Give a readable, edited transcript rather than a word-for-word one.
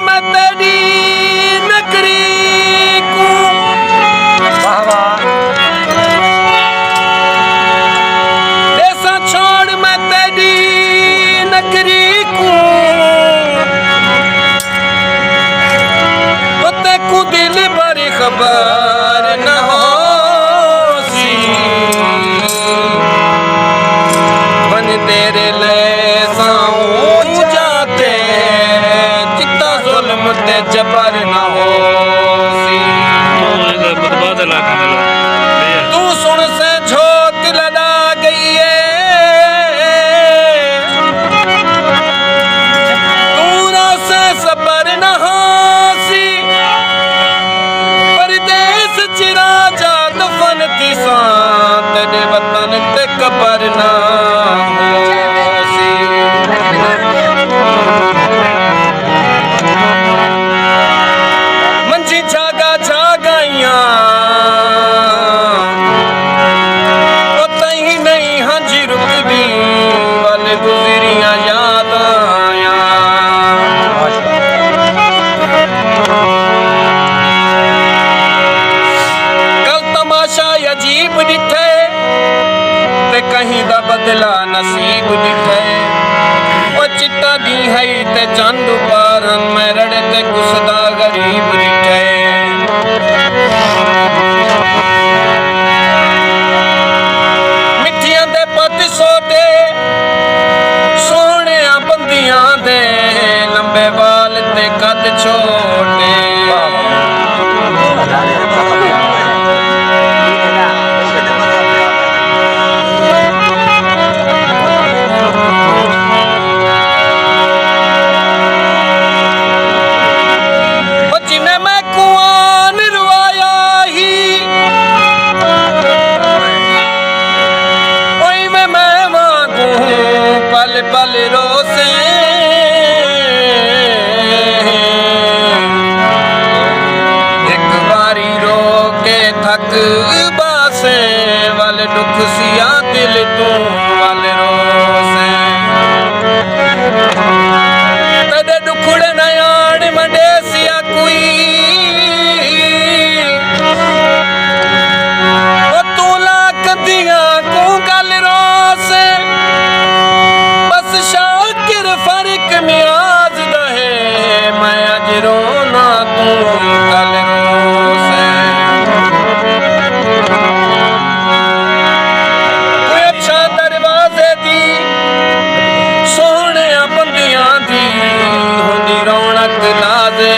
मैं तेरी नगरी को देसा छोड़ मैं तेरी नगरी को तो तेकू दिल भरी खबर न हो सी बन तेरे ले साऊं जाते जितना जुल्म ते जबर न हो सी तू सुन से झोंक लड़ा गई है दूरा से सबर न हो सी परदेस चिरा जा दफन तिसा तेरे वतन ते कबर न हो सी मंजी जागा जागाइया ओ तही नहीं हंजी रुकदी वल गुजरियां याद आया कल तमाशा अजीब दिखे ते कहीं दा बदला नसीब दिखे ओ चिट्टा दी है ते चंद पारन मैं रड़े ते कुसदा गरीब दिखे मिठियां दे पत सोते सोहणे बंदियां दे लंबे बाल ते कद छोटे जिन्हें मैं कुआन रुआया ही ओई में मैं मांगू पल पल रोसे एक बारी रो के थक बासे वाल दुख सिया दिल तू वाल रोसे तेरे दुखड़े नयाण मंडे सिया कोई ओ तू लाख दिया को गल रोसे बस शाकिर फर्क मियाज दहे मैं अज रोना तू गल रोसे कोई अच्छा दरवाजे दी सोहणे बंदियां दी हुंदी रौनक लाजे